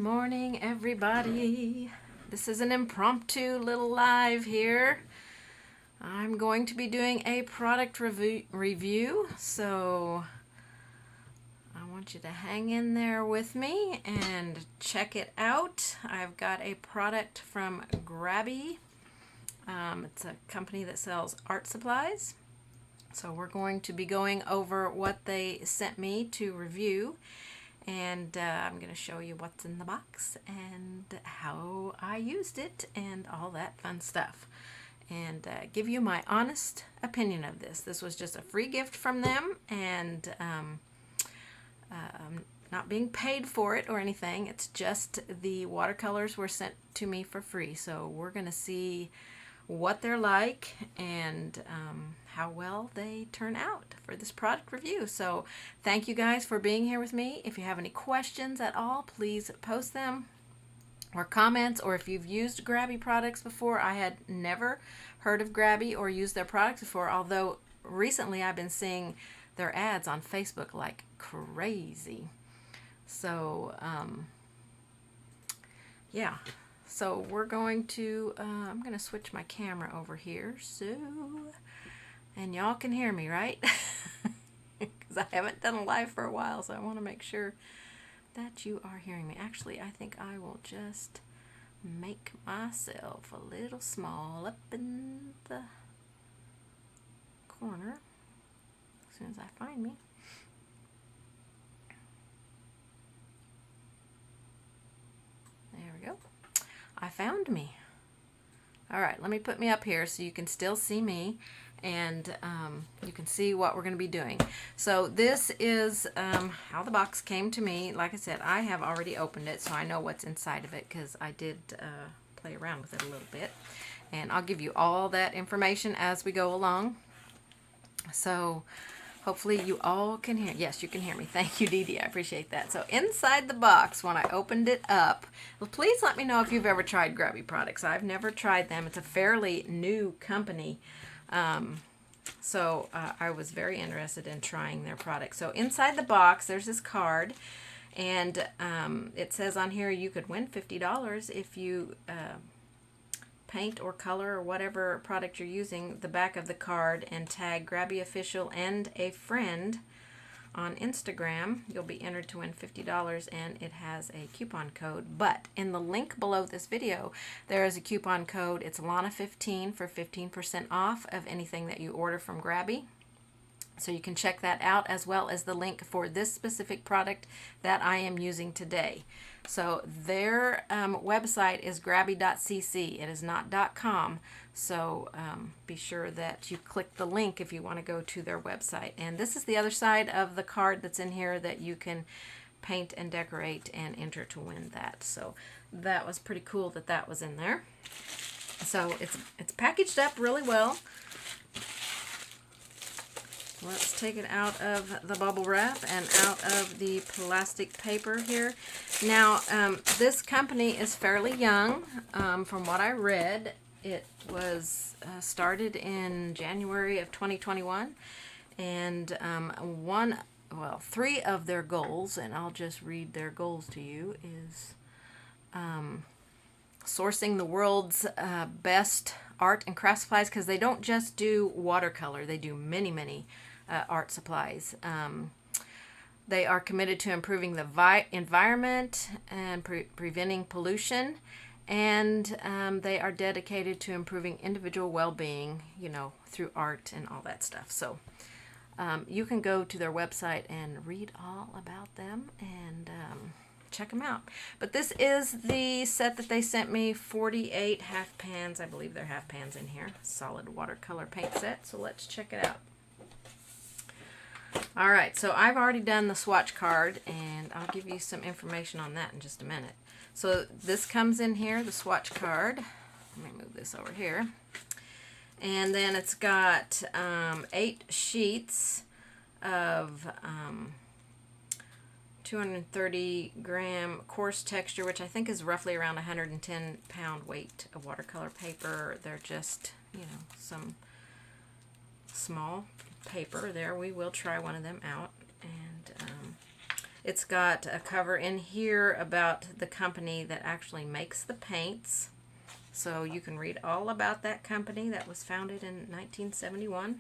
morning, everybody. This is an impromptu little live here. I'm going to be doing a product review, so I want you to hang in there with me and check it out. I've got a product from Grabie. It's a company that sells art supplies. So we're going to be going over what they sent me to review. And I'm going to show you what's in the box and how I used it and all that fun stuff. And give you my honest opinion of this. This was just a free gift from them, and I'm not being paid for it or anything. It's just the watercolors were sent to me for free. So we're going to see what they're like and how well they turn out for this product review. So thank you guys for being here with me. If you have any questions at all, please post them or comments, or if you've used Grabie products before. I had never heard of Grabie or used their products before, although recently I've been seeing their ads on Facebook like crazy. So yeah. So we're going to, I'm going to switch my camera over here, and y'all can hear me, right? Because I haven't done a live for a while, so I want to make sure that you are hearing me. Actually, I think I will just make myself a little small up in the corner as soon as I find me. There we go. I found me. All right, let me put me up here so you can still see me, and you can see what we're going to be doing. So this is how the box came to me. Like I said, I have already opened it, so I know what's inside of it because I did play around with it a little bit. And I'll give you all that information as we go along. So hopefully you all can hear. Yes, you can hear me. Thank you, Dee Dee. I appreciate that. So inside the box, when I opened it up, well, please let me know if you've ever tried Grabie products. I've never tried them. It's a fairly new company. So I was very interested in trying their products. So inside the box, there's this card. And it says on here you could win $50 if you paint or color or whatever product you're using the back of the card and tag Grabie Official and a friend on Instagram. You'll be entered to win $50, and it has a coupon code. But in the link below this video, there is a coupon code. It's Lana15 for 15% off of anything that you order from Grabie. So you can check that out, as well as the link for this specific product that I am using today. So their website is grabie.cc. It is not .com. So be sure that you click the link if you want to go to their website. And this is the other side of the card that's in here that you can paint and decorate and enter to win that. So that was pretty cool that that was in there. So it's packaged up really well. Let's take it out of the bubble wrap and out of the plastic paper here. Now, this company is fairly young. From what I read, it was started in January of 2021. And three of their goals, and I'll just read their goals to you, is sourcing the world's best art and craft supplies, because they don't just do watercolor. They do many art supplies. They are committed to improving the environment and preventing pollution, and they are dedicated to improving individual well-being, you know, through art and all that stuff. So you can go to their website and read all about them and check them out. But this is the set that they sent me, 48 half pans. I believe they're half pans in here. Solid watercolor paint set. So let's check it out. All right, so I've already done the swatch card, and I'll give you some information on that in just a minute. So this comes in here, the swatch card. Let me move this over here. And then it's got 8 sheets of 230 gram coarse texture, which I think is roughly around 110 pound weight of watercolor paper. They're just, you know, some small paper there. We will try one of them out. And It's got a cover in here about the company that actually makes the paints. So you can read all about that company that was founded in 1971.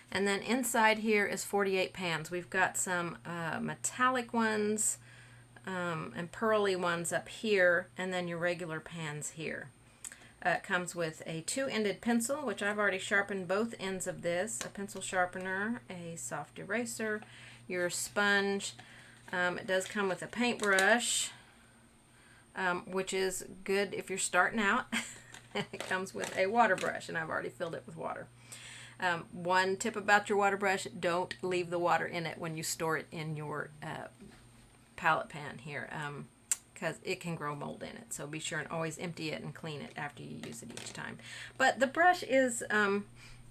And then inside here is 48 pans. We've got some metallic ones and pearly ones up here, and then your regular pans here. It comes with a 2-ended pencil, which I've already sharpened both ends of this, a pencil sharpener, a soft eraser, your sponge. It does come with a paintbrush, which is good if you're starting out. It comes with a water brush, and I've already filled it with water. One tip about your water brush, don't leave the water in it when you store it in your palette pan here, because it can grow mold in it. So be sure and always empty it and clean it after you use it each time. But the brush is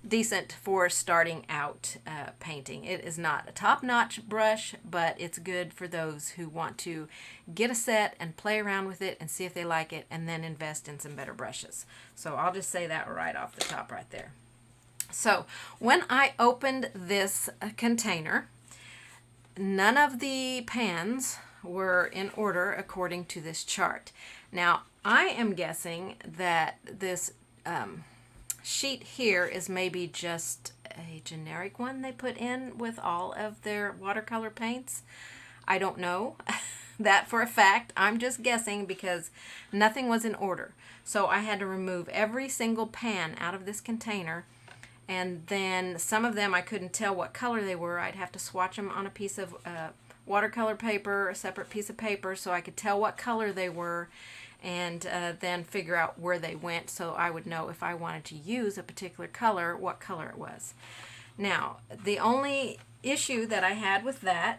decent for starting out painting. It is not a top-notch brush, but it's good for those who want to get a set and play around with it and see if they like it, and then invest in some better brushes. So I'll just say that right off the top right there. So when I opened this container, none of the pans were in order according to this chart. Now, I am guessing that this sheet here is maybe just a generic one they put in with all of their watercolor paints. I don't know that for a fact. I'm just guessing because nothing was in order. So I had to remove every single pan out of this container. And then some of them I couldn't tell what color they were. I'd have to swatch them on a piece of watercolor paper, a separate piece of paper, so I could tell what color they were, and then figure out where they went so I would know if I wanted to use a particular color, what color it was. Now, the only issue that I had with that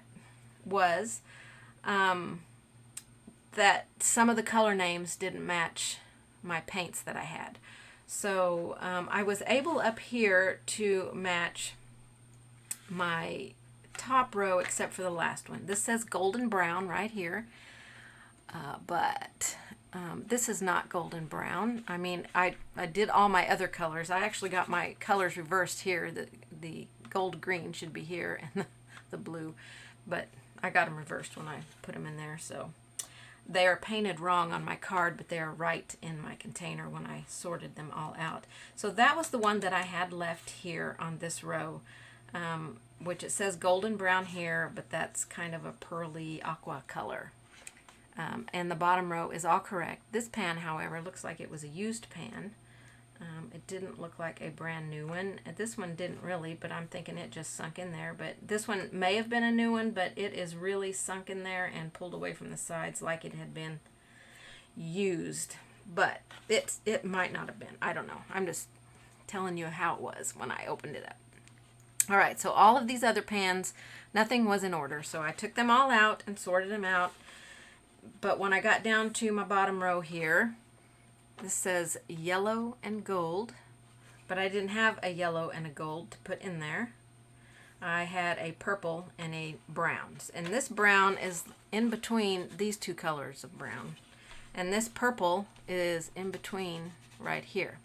was that some of the color names didn't match my paints that I had. So I was able up here to match my top row except for the last one. This says golden brown right here, but this is not golden brown. I mean, I did all my other colors. I actually got my colors reversed here. The gold green should be here and the blue, but I got them reversed when I put them in there, so they are painted wrong on my card, but they are right in my container when I sorted them all out. So that was the one that I had left here on this row, which it says golden brown here, but that's kind of a pearly aqua color. And the bottom row is all correct. This pan, however, looks like it was a used pan. It didn't look like a brand new one. This one didn't really, but I'm thinking it just sunk in there. But this one may have been a new one, but it is really sunk in there and pulled away from the sides like it had been used. But it might not have been. I don't know. I'm just telling you how it was when I opened it up. All right, so all of these other pans, nothing was in order. So I took them all out and sorted them out. But when I got down to my bottom row here, this says yellow and gold, but I didn't have a yellow and a gold to put in there. I had a purple and a brown. And this brown is in between these two colors of brown. And this purple is in between right here.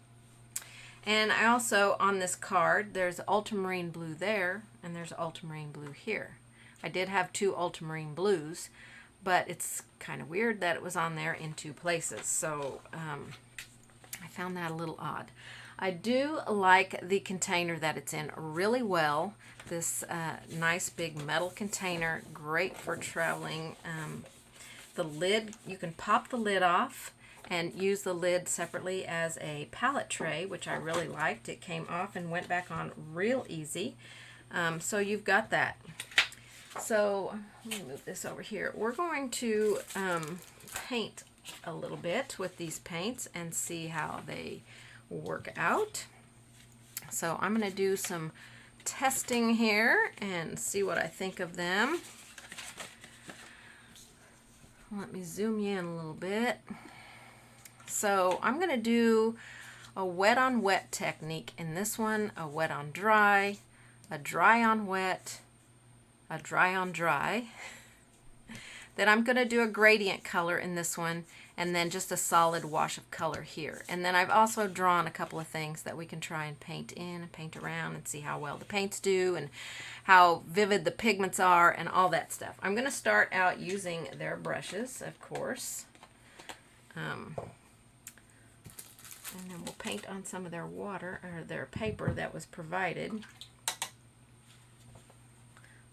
And I also, on this card, there's ultramarine blue there, and there's ultramarine blue here. I did have two ultramarine blues, but it's kind of weird that it was on there in two places. So I found that a little odd. I do like the container that it's in really well. This nice big metal container, great for traveling. The lid, you can pop the lid off and use the lid separately as a palette tray, which I really liked. It came off and went back on real easy. So you've got that. So let me move this over here. We're going to paint a little bit with these paints and see how they work out. So I'm going to do some testing here and see what I think of them. Let me zoom you in a little bit. So I'm going to do a wet on wet technique in this one, a wet on dry, a dry on wet, a dry on dry. Then I'm going to do a gradient color in this one, and then just a solid wash of color here. And then I've also drawn a couple of things that we can try and paint in and paint around and see how well the paints do and how vivid the pigments are and all that stuff. I'm going to start out using their brushes, of course. And then we'll paint on some of their water, or their paper that was provided.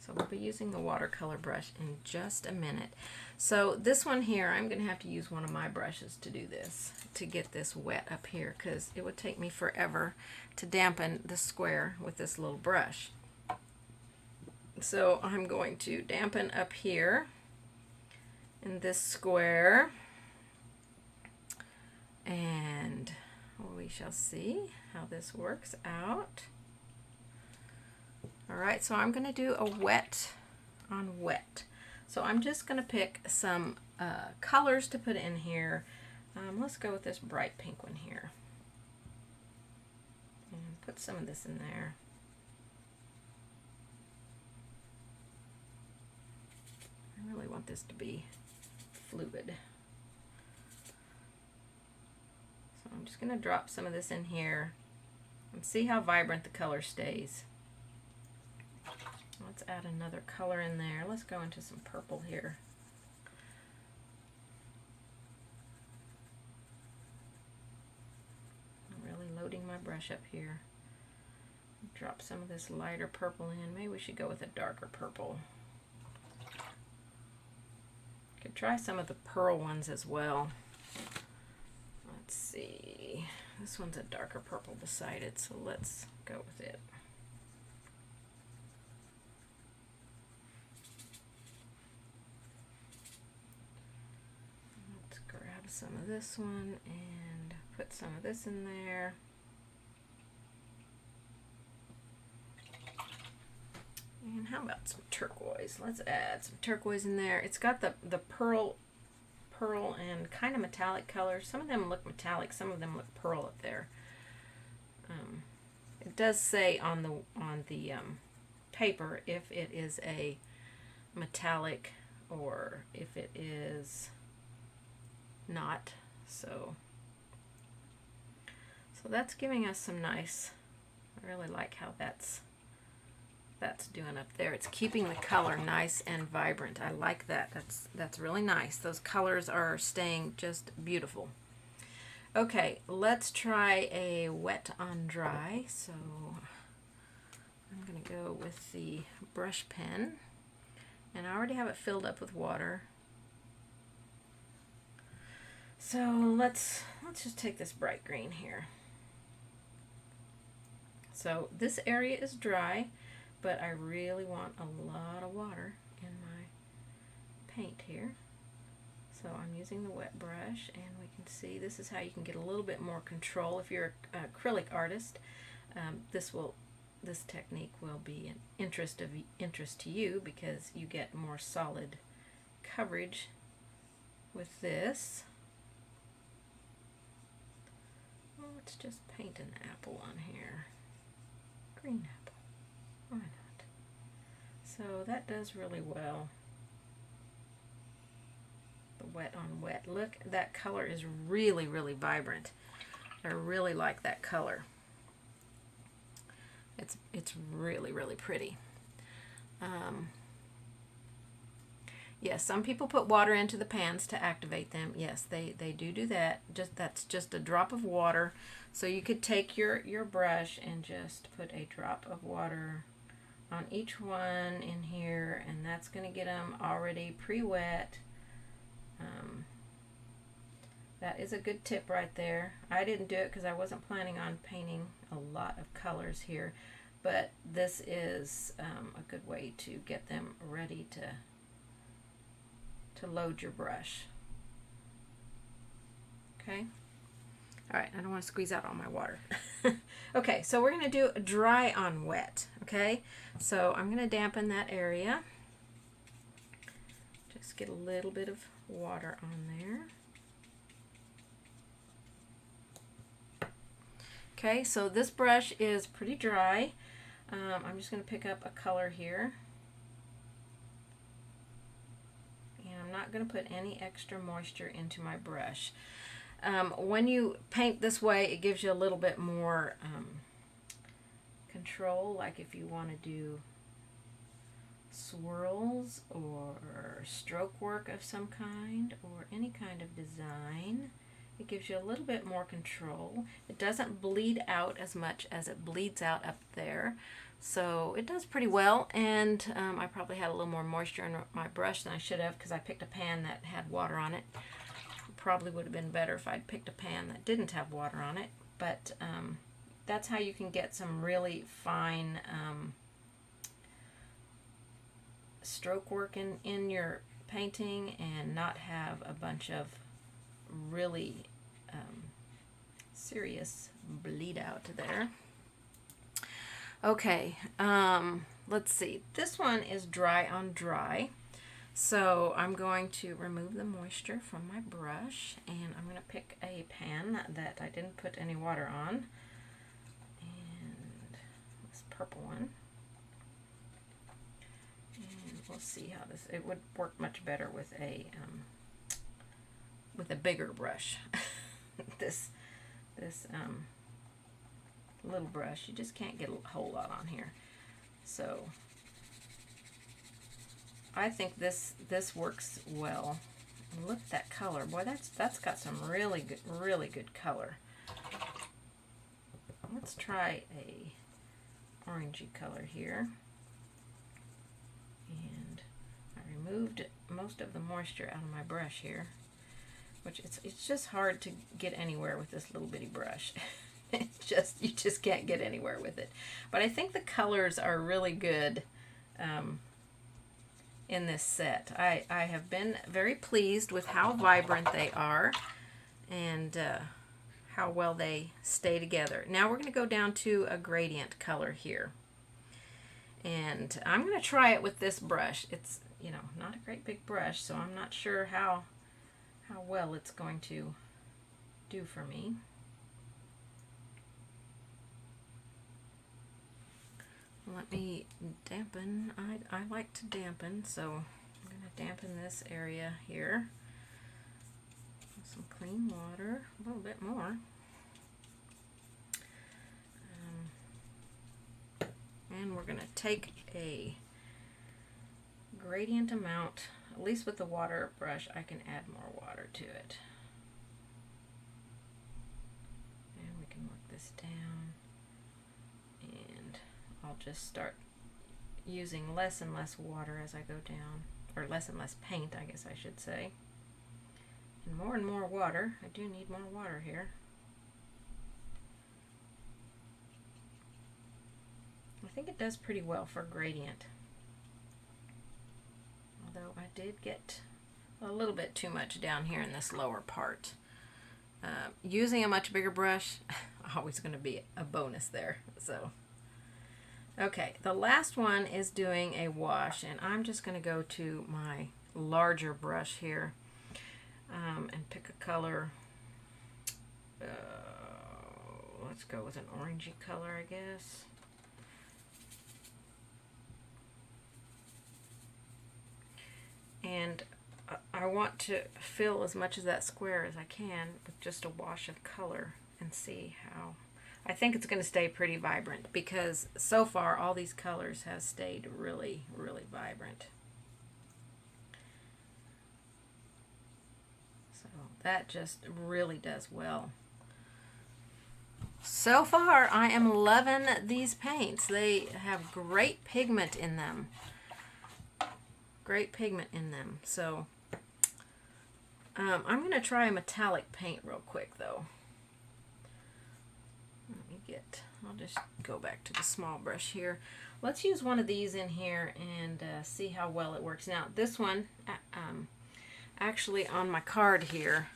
So we'll be using the watercolor brush in just a minute. So this one here, I'm going to have to use one of my brushes to do this, to get this wet up here, because it would take me forever to dampen the square with this little brush. So I'm going to dampen up here in this square, and we shall see how this works out. All right, so I'm going to do a wet on wet. So I'm just going to pick some colors to put in here. Let's go with this bright pink one here. And put some of this in there. I really want this to be fluid. So I'm just going to drop some of this in here and see how vibrant the color stays. Let's add another color in there. Let's go into some purple here. I'm really loading my brush up here. Drop some of this lighter purple in. Maybe we should go with a darker purple. Could try some of the pearl ones as well. Let's see. This one's a darker purple beside it, so let's go with it. Let's grab some of this one and put some of this in there. And how about some turquoise? Let's add some turquoise in there. It's got the pearl and kind of metallic colors. Some of them look metallic, some of them look pearl up there. It does say on the paper if it is a metallic or if it is not. So that's giving us some nice. I really like how that's doing up there. It's keeping the color nice and vibrant. I like that. That's really nice. Those colors are staying just beautiful. Okay, let's try a wet on dry. So I'm going to go with the brush pen, and I already have it filled up with water. So let's just take this bright green here. So this area is dry, but I really want a lot of water in my paint here. So I'm using the wet brush, and we can see this is how you can get a little bit more control. If you're an acrylic artist, this technique will be an interest to you because you get more solid coverage with this. Well, let's just paint an apple on here. Green apple. Why not? So that does really well. The wet on wet. Look, that color is really, really vibrant. I really like that color. It's really, really pretty. Yes, some people put water into the pans to activate them. Yes, they do that. That's just a drop of water. So you could take your brush and just put a drop of water on each one in here, and that's going to get them already pre-wet. That is a good tip right there. I didn't do it because I wasn't planning on painting a lot of colors here, but this is a good way to get them ready to load your brush. Okay. All right, I don't want to squeeze out all my water. Okay, so we're going to do a dry on wet. Okay, so I'm going to dampen that area. Just get a little bit of water on there. Okay, so this brush is pretty dry. I'm just going to pick up a color here. And I'm I'm not going to put any extra moisture into my brush. When you paint this way, it gives you a little bit more control, like if you want to do swirls or stroke work of some kind or any kind of design. It gives you a little bit more control. It doesn't bleed out as much as it bleeds out up there. So it does pretty well, and I probably had a little more moisture in my brush than I should have because I picked a pan that had water on it. Probably would have been better if I'd picked a pan that didn't have water on it, but that's how you can get some really fine stroke work in your painting and not have a bunch of really serious bleed out there. Okay, let's see. This one is dry on dry. So I'm going to remove the moisture from my brush, and I'm going to pick a pan that I didn't put any water on, and this purple one. And we'll see how this, it would work much better with a bigger brush. this little brush, you just can't get a whole lot on here. So I think this works well. And look at that color, boy. That's got some really good color. Let's try a orangey color here. And I removed most of the moisture out of my brush here, which it's just hard to get anywhere with this little bitty brush. You just can't get anywhere with it. But I think the colors are really good in this set. I have been very pleased with how vibrant they are and how well they stay together. Now we're going to go down to a gradient color here. And I'm going to try it with this brush. It's, you know, not a great big brush, so I'm not sure how well it's going to do for me. Let me dampen. I like to dampen, so I'm going to dampen this area here with some clean water, a little bit more. And we're going to take a gradient amount, at least with the water brush, I can add more water to it. And we can work this down. And I'll just start using less and less water as I go down, or less and less paint, I guess I should say. And more water. I do need more water here. I think it does pretty well for gradient. Although I did get a little bit too much down here in this lower part. Using a much bigger brush, always going to be a bonus there. So, okay, the last one is doing a wash, and I'm just going to go to my larger brush here and pick a color. Let's go with an orangey color, I guess. And I want to fill as much of that square as I can with just a wash of color and see how. I think it's going to stay pretty vibrant because so far all these colors have stayed really vibrant. So that just really does well. So far I am loving these paints. They have great pigment in them. Great pigment in them. So I'm going to try a metallic paint real quick though. I'll just go back to the small brush here. Let's use one of these in here and see how well it works. Now this one, actually on my card here,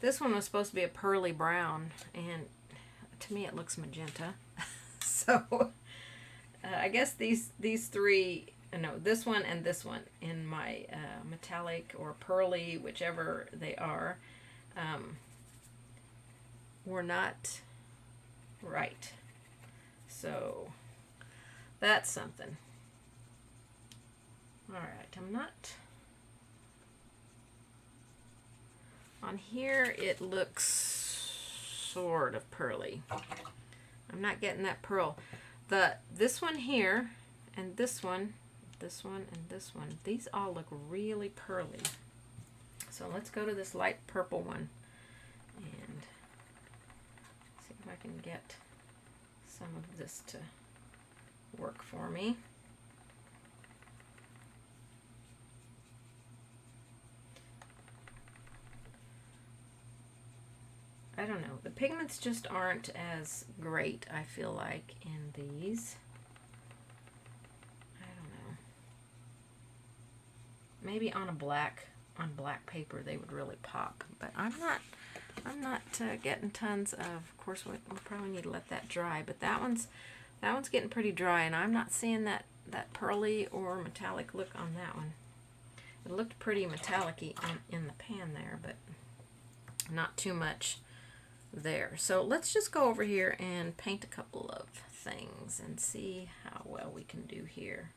this one was supposed to be a pearly brown, and to me it looks magenta. So I guess these three, no, this one and this one in my metallic or pearly, whichever they are, were not right. So that's something. All right, I'm not On here it looks sort of pearly. I'm not getting that pearl. This one here and this one and this one, these all look really pearly. So let's go to this light purple one and see if I can get some of this to work for me. I don't know. The pigments just aren't as great, I feel like, in these. I don't know. Maybe on black paper they would really pop, but I'm not getting tons of course, we'll probably need to let that dry, but that one's getting pretty dry, and I'm not seeing that pearly or metallic look on that one. It looked pretty metallic-y in the pan there, but not too much there. So let's just go over here and paint a couple of things and see how well we can do here.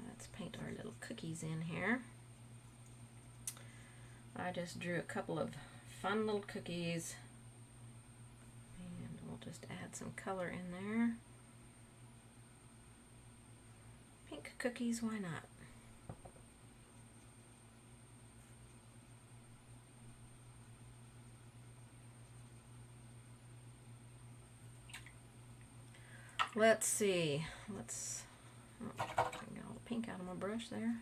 Let's paint our little cookies in here. I just drew a couple of fun little cookies, and we'll just add some color in there. Pink cookies, why not? Let's see. I got all the pink out of my brush there.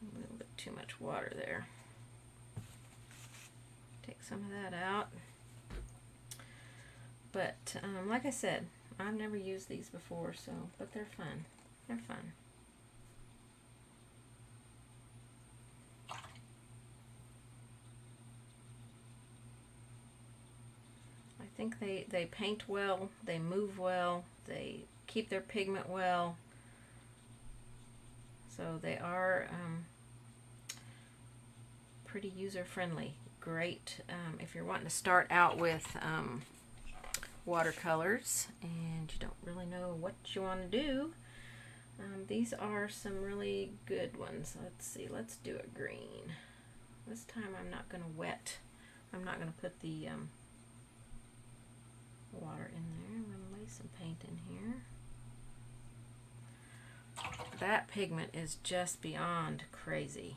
A little bit too much water there. Take some of that out. But like I said, I've never used these before, but they're fun. They're fun. I think they paint well, they move well, they keep their pigment well. So they are pretty user-friendly. Great if you're wanting to start out with watercolors and you don't really know what you want to do. These are some really good ones. Let's see, let's do a green. This time I'm not going to wet. I'm not going to put the water in there. I'm going to lay some paint in here. That pigment is just beyond crazy.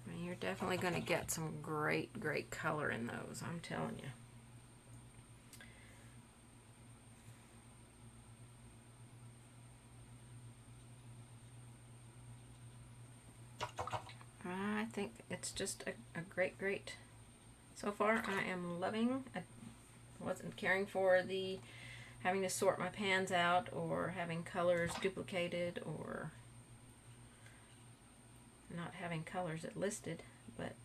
I mean, you're definitely going to get some great color in those, I'm telling you. I think it's just a great. So far, I am loving. I wasn't caring for the having to sort my pans out or having colors duplicated or not having colors it listed. But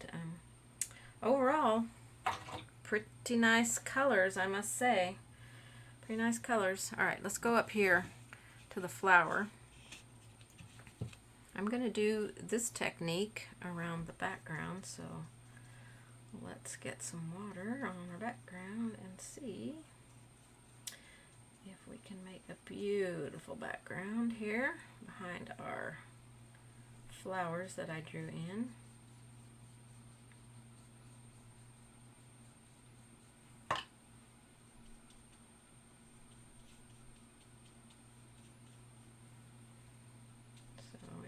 overall, pretty nice colors, I must say. Pretty nice colors. All right, let's go up here to the flower. I'm going to do this technique around the background, so let's get some water on our background and see if we can make a beautiful background here behind our flowers that I drew in.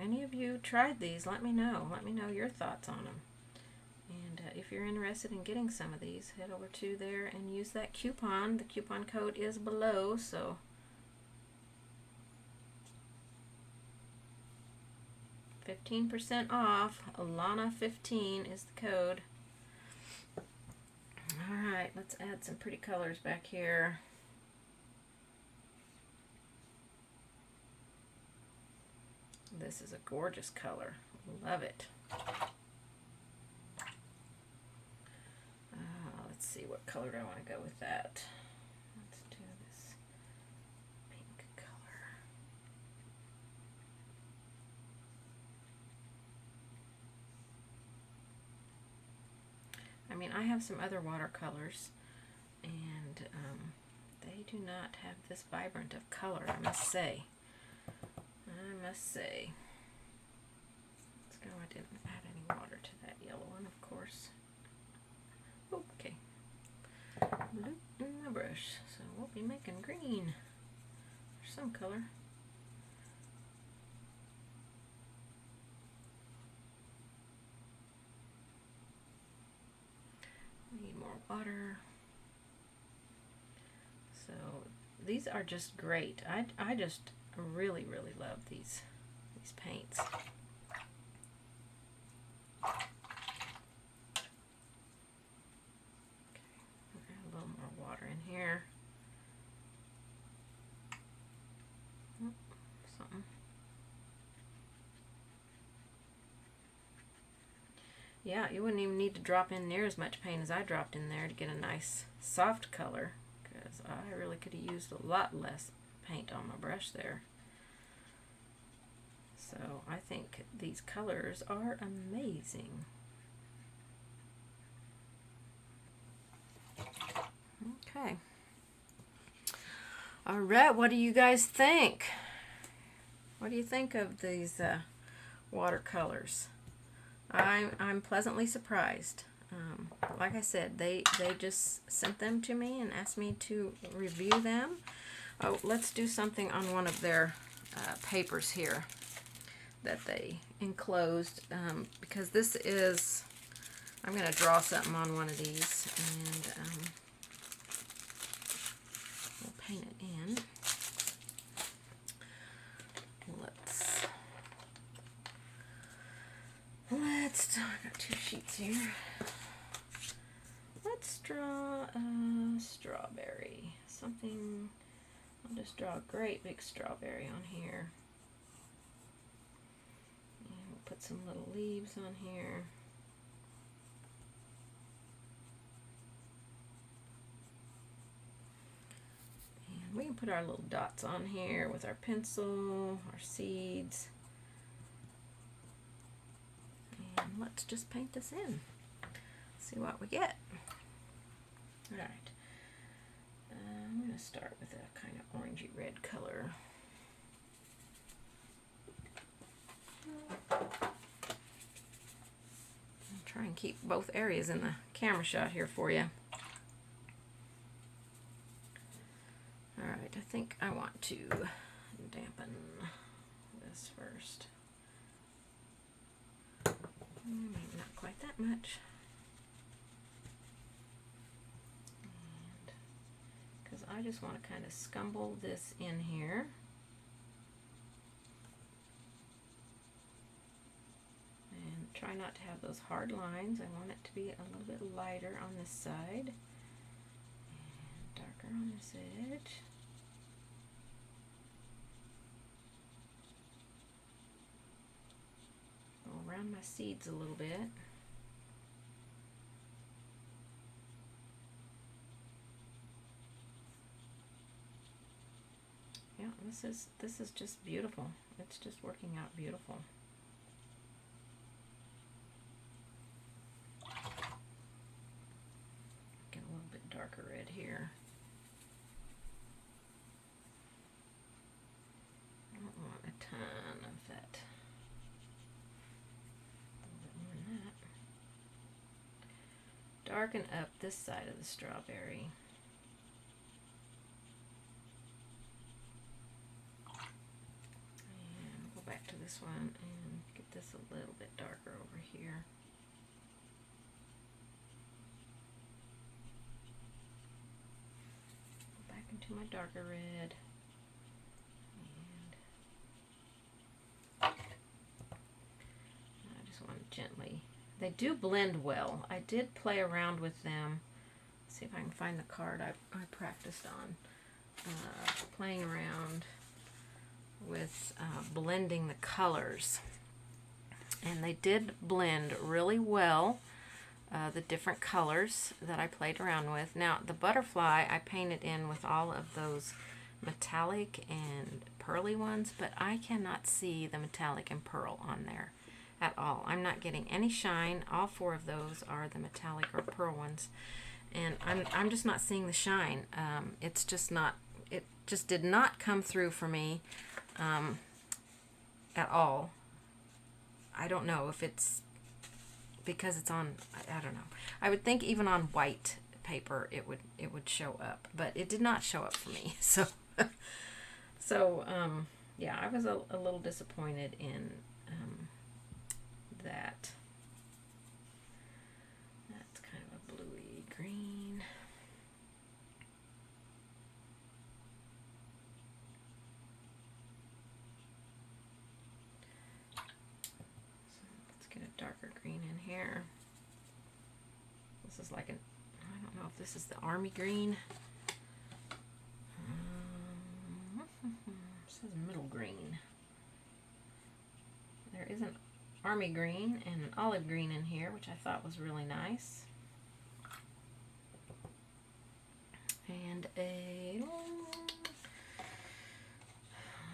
Any of you tried these, let me know. Let me know your thoughts on them. And if you're interested in getting some of these, head over to there and use that coupon. The coupon code is below, so $15% off. Alana15 is the code. Alright, let's add some pretty colors back here. This is a gorgeous color. Love it. Let's see, what color do I want to go with that? Let's do this pink color. mean, I have some other watercolors, and they do not have this vibrant of color, I must say. I must say. Let's go, I didn't add any water to that yellow one, of course. Okay. Blue in my brush, so we'll be making green, or some color. Need more water. So these are just great. I just really love these paints. Okay, add a little more water in here. Oh, something. Yeah, you wouldn't even need to drop in near as much paint as I dropped in there to get a nice soft color, because I really could have used a lot less paint on my brush there. So I think these colors are amazing. Okay. All right, what do you guys think? What do you think of these watercolors? I'm pleasantly surprised. Like I said, they just sent them to me and asked me to review them. Oh, let's do something on one of their papers here that they enclosed, because this is, I'm going to draw something on one of these, and we'll paint it in. I got two sheets here. Let's draw a strawberry. Something, I'll just draw a great big strawberry on here. And we'll put some little leaves on here. And we can put our little dots on here with our pencil, our seeds. And let's just paint this in. See what we get. Alright. I'm going to start with a kind of orangey red color. I'll try and keep both areas in the camera shot here for you. Alright, I think I want to dampen this first. Maybe not quite that much. Because I just want to kind of scumble this in here. And try not to have those hard lines. I want it to be a little bit lighter on this side and darker on this edge. Go around my seeds a little bit. Yeah, this is just beautiful. It's just working out beautiful. Get a little bit darker red here. I don't want a ton of that. A little bit more than that. Darken up this side of the strawberry. Back to this one and get this a little bit darker over here. Go back into my darker red. And I just want to gently, they do blend well. I did play around with them. Let's see if I can find the card I practiced on. Playing around with blending the colors, and they did blend really well, the different colors that I played around with. Now the butterfly I painted in with all of those metallic and pearly ones, but I cannot see the metallic and pearl on there. at all. I'm not getting any shine. All four of those are the metallic or pearl ones, and I'm just not seeing the shine. It's just not. It just did not come through for me at all. I don't know if it's because it's on. I don't know. I would think even on white paper it would show up, but it did not show up for me. So yeah, I was a little disappointed in that. That's kind of a bluey green. So let's get a darker green in here. This is like I don't know if this is the army green. This is middle green. There is an army green and an olive green in here, which I thought was really nice. And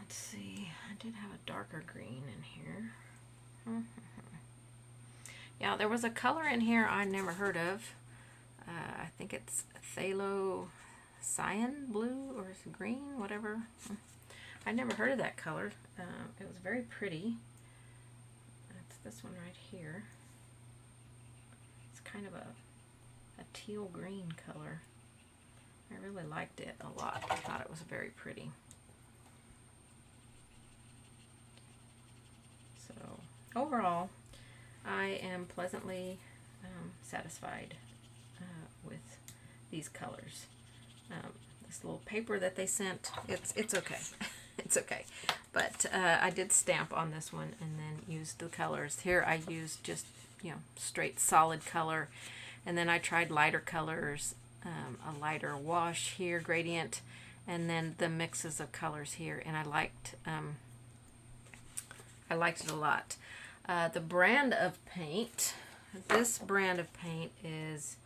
let's see, I did have a darker green in here. Yeah, there was a color in here I'd never heard of. I think it's phthalo cyan blue or green, whatever. I'd never heard of that color. It was very pretty. That's this one right here. It's kind of a teal green color. I really liked it a lot. I thought it was very pretty. So overall, I am pleasantly satisfied with these colors. This little paper that they sent, it's okay. It's okay. But I did stamp on this one and then used the colors. Here I used just, straight solid color. And then I tried lighter colors, a lighter wash here, gradient, and then the mixes of colors here. And I liked it a lot. The brand of paint, this brand of paint is,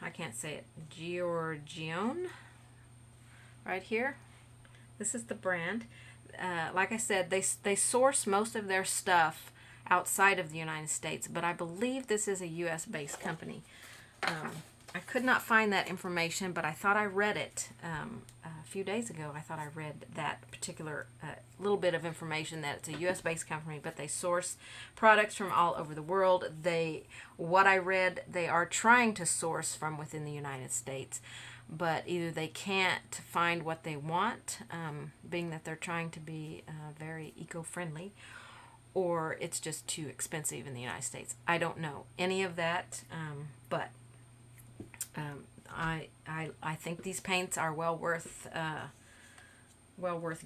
I can't say it, Giorgione, right here. This is the brand. Like I said, they source most of their stuff outside of the United States, but I believe this is a U.S. based company. I could not find that information, but I thought I read it a few days ago. I thought I read that particular little bit of information that it's a U.S. based company, but they source products from all over the world. What I read, they are trying to source from within the United States, but either they can't find what they want, being that they're trying to be very eco-friendly, or it's just too expensive in the United States. I don't know any of that, but I think these paints are well worth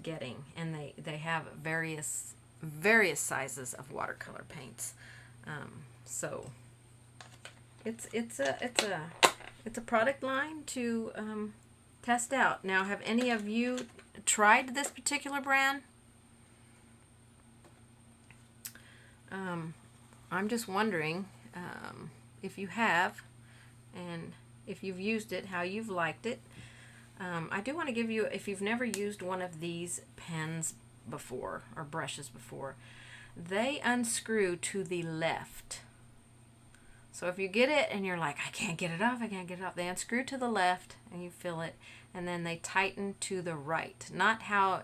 getting, and they have various sizes of watercolor paints. So it's a product line to test out. Now, have any of you tried this particular brand? I'm just wondering if you have, and if you've used it, how you've liked it. I do want to give you, if you've never used one of these pens before, or brushes before, they unscrew to the left. So if you get it and you're like, I can't get it off, they unscrew to the left and you feel it, and then they tighten to the right. Not how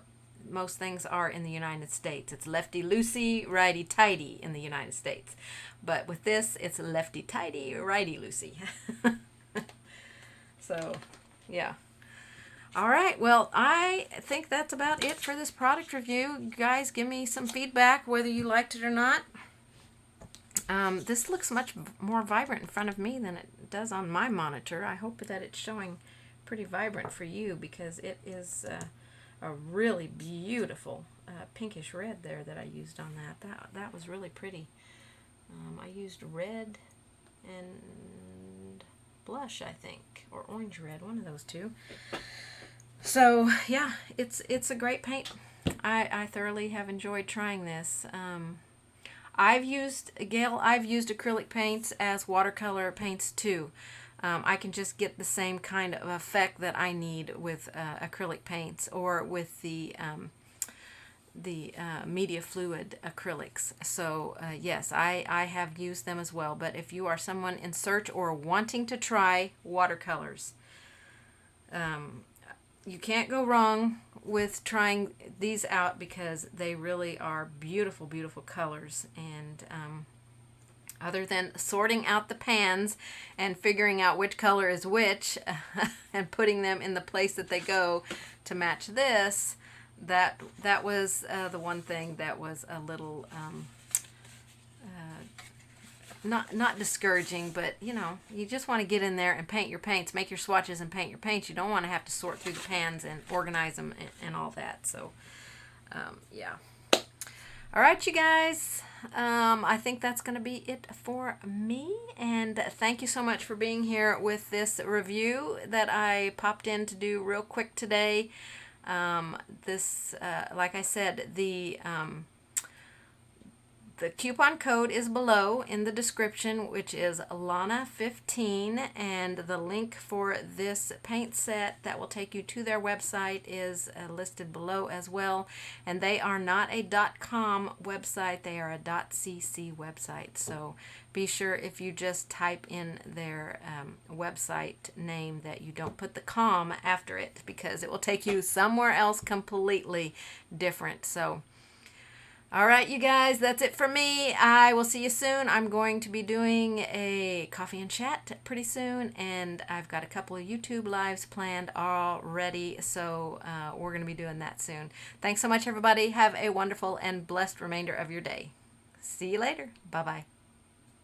most things are in the United States. It's lefty-loosey, righty-tighty in the United States. But with this, it's lefty-tighty, righty-loosey. So, yeah. All right, well, I think that's about it for this product review. You guys, give me some feedback whether you liked it or not. This looks much more vibrant in front of me than it does on my monitor. I hope that it's showing pretty vibrant for you, because it is a really beautiful pinkish red there that I used on that. That was really pretty. I used red and blush, I think, or orange red, one of those two. So yeah, it's a great paint. I thoroughly have enjoyed trying this. I've used acrylic paints as watercolor paints too. I can just get the same kind of effect that I need with acrylic paints, or with the media fluid acrylics. So yes, I have used them as well. But if you are someone in search or wanting to try watercolors, you can't go wrong with trying these out because they really are beautiful, beautiful colors. And other than sorting out the pans and figuring out which color is which and putting them in the place that they go to match this, that was the one thing that was a little not discouraging, but you know, you just want to get in there and paint your paints, make your swatches and paint your paints. You don't want to have to sort through the pans and organize them and all that. So yeah. All right, you guys. I think that's going to be it for me. And thank you so much for being here with this review that I popped in to do real quick today. Like I said, the coupon code is below in the description, which is Lana15, and the link for this paint set that will take you to their website is listed below as well. And they are not a .com website, they are a .cc website. So be sure if you just type in their website name that you don't put the com after it, because it will take you somewhere else completely different. So all right, you guys, that's it for me. I will see you soon. I'm going to be doing a coffee and chat pretty soon, and I've got a couple of YouTube lives planned already, so we're going to be doing that soon. Thanks so much, everybody. Have a wonderful and blessed remainder of your day. See you later. Bye-bye.